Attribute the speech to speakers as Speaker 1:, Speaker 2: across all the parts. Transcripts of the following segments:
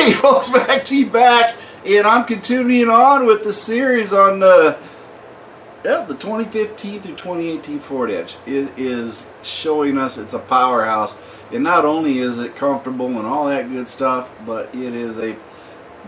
Speaker 1: Hey folks, MACT back, and I'm continuing on with the series on the 2015 through 2018 Ford Edge. It is showing us it's a powerhouse, and not only is it comfortable and all that good stuff, but it is a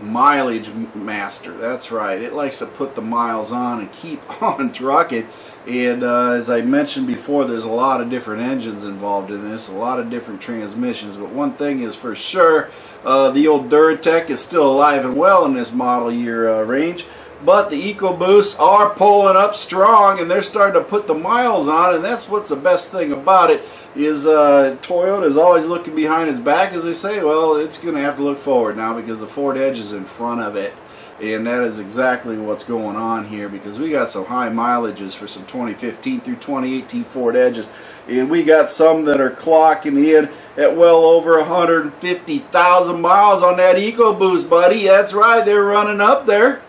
Speaker 1: mileage master. That's right, it likes to put the miles on and keep on trucking. And as I mentioned before, there's a lot of different engines involved in this, a lot of different transmissions, but one thing is for sure, the old Duratec is still alive and well in this model year range, but the Ecoboosts are pulling up strong, and they're starting to put the miles on, and that's what's the best thing about it, is Toyota is always looking behind its back, as they say. Well, it's going to have to look forward now because the Ford Edge is in front of it. And that is exactly what's going on here, because we got some high mileages for some 2015 through 2018 Ford Edges. And we got some that are clocking in at well over 150,000 miles on that Ecoboost, buddy. That's right, they're running up there.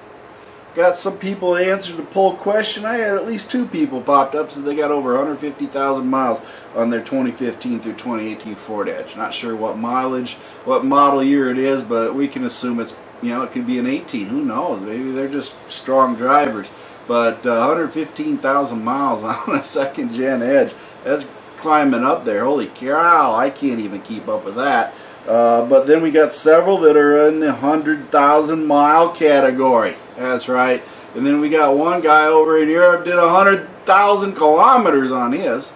Speaker 1: Got some people that answered the poll question. I had at least 2 people popped up, so they got over 150,000 miles on their 2015 through 2018 Ford Edge. Not sure what mileage, what model year it is, but we can assume it's, you know, it could be an 18. Who knows? Maybe they're just strong drivers. But 115,000 miles on a second-gen Edge, that's climbing up there. Holy cow, I can't even keep up with that. But then we got several that are in the 100,000 mile category. That's right. And then we got one guy over in Europe did 100,000 kilometers on his.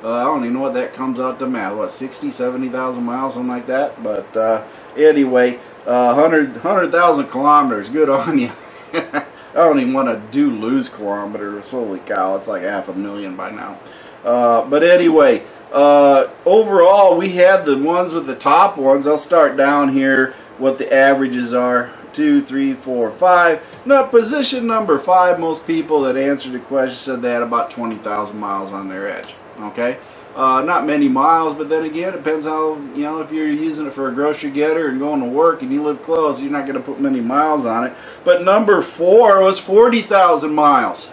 Speaker 1: I don't even know what that comes out to math. What, 60, 70,000 miles, something like that? But anyway, 100,000 kilometers. Good on you. I don't even want to lose kilometers. Holy cow, it's like 500,000 by now. But anyway, overall, we had the ones with the top ones. I'll start down here, what the averages are. 2, 3, 4, 5. Now, position number 5, most people that answered the question said they had about 20,000 miles on their Edge. Okay, not many miles, but then again, it depends how, you know, if you're using it for a grocery getter and going to work and you live close, you're not going to put many miles on it. But number 4 was 40,000 miles.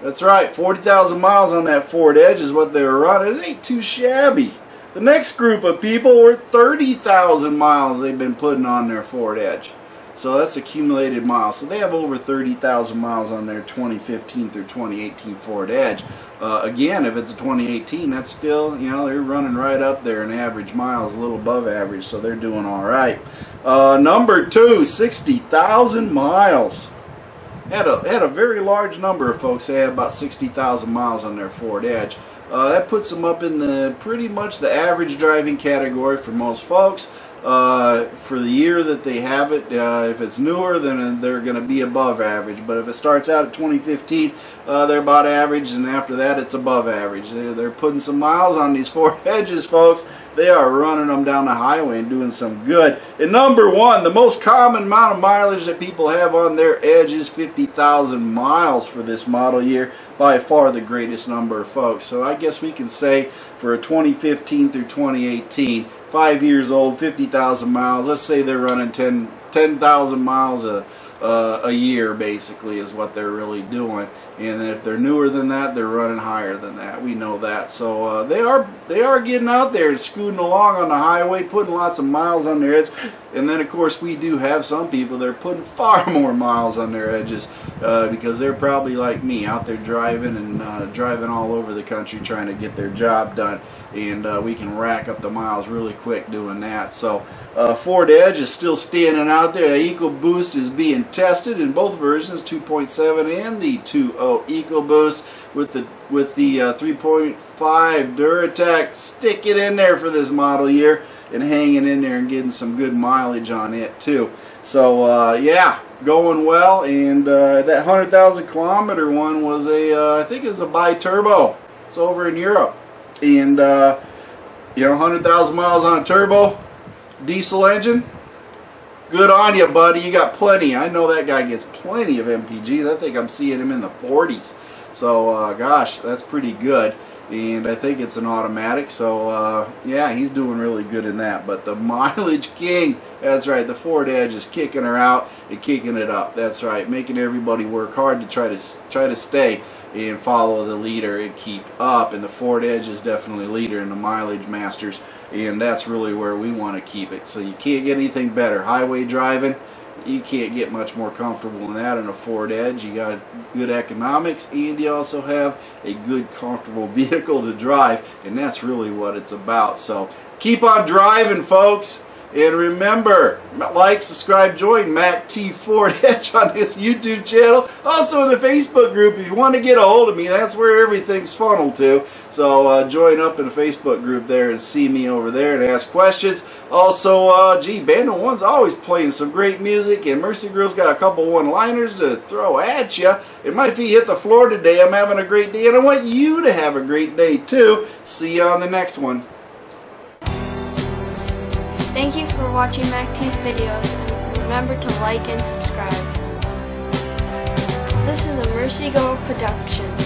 Speaker 1: That's right, 40,000 miles on that Ford Edge is what they were running. It ain't too shabby. The next group of people were 30,000 miles they've been putting on their Ford Edge. So that's accumulated miles. So they have over 30,000 miles on their 2015 through 2018 Ford Edge. Again, if it's a 2018, that's still, you know, they're running right up there in average miles, a little above average, so they're doing all right. Number 2, 60,000 miles. Had a very large number of folks that had about 60,000 miles on their Ford Edge. That puts them up in the pretty much the average driving category for most folks. For the year that they have it, if it's newer, then they're going to be above average. But if it starts out at 2015, they're about average, and after that it's above average. They're putting some miles on these Ford Edges, folks. They are running them down the highway and doing some good. And number 1, the most common amount of mileage that people have on their Edge is 50,000 miles for this model year. By far the greatest number of folks. So I guess we can say for a 2015 through 2018, 5 years old, 50,000 miles. Let's say they're running 10,000 miles a year, basically, is what they're really doing. And if they're newer than that, they're running higher than that. We know that. So they are getting out there and scooting along on the highway, putting lots of miles on their Edge. And then, of course, we do have some people that are putting far more miles on their Edges because they're probably like me, out there driving and driving all over the country trying to get their job done. And we can rack up the miles really quick doing that. So Ford Edge is still standing out there. The Ecoboost is being tested in both versions, 2.7 and the 2.0 Ecoboost with the 3.5 Duratec. Stick it in there for this model year and hanging in there and getting some good mileage on it too. So yeah, going well. And that 100,000 kilometer one was I think it was a bi-turbo. It's over in Europe. And you know, 100,000 miles on a turbo diesel engine, good on you, buddy. You got plenty. I know that guy gets plenty of MPGs. I think I'm seeing him in the 40s. So gosh, that's pretty good. and I think it's an automatic, so yeah, he's doing really good in that. But the mileage king, that's right, the Ford Edge is kicking her out and kicking it up. That's right, making everybody work hard to try to stay and follow the leader and keep up. And the Ford Edge is definitely leader in the mileage masters, and that's really where we want to keep it. So you can't get anything better. Highway driving, you can't get much more comfortable than that in a Ford Edge. You got good economics, and you also have a good, comfortable vehicle to drive, and that's really what it's about. So keep on driving, folks. And remember, like, subscribe, join MACTFORDEDGE on this YouTube channel. Also in the Facebook group, if you want to get a hold of me, that's where everything's funneled to. So join up in the Facebook group there and see me over there and ask questions. Also, gee, Band of One's always playing some great music, and Mercy Girl's got a couple one-liners to throw at you. And my feet hit the floor today. I'm having a great day, and I want you to have a great day too. See you on the next one.
Speaker 2: Thank you for watching MacT's videos, and remember to like and subscribe. This is a Mercy Girl production.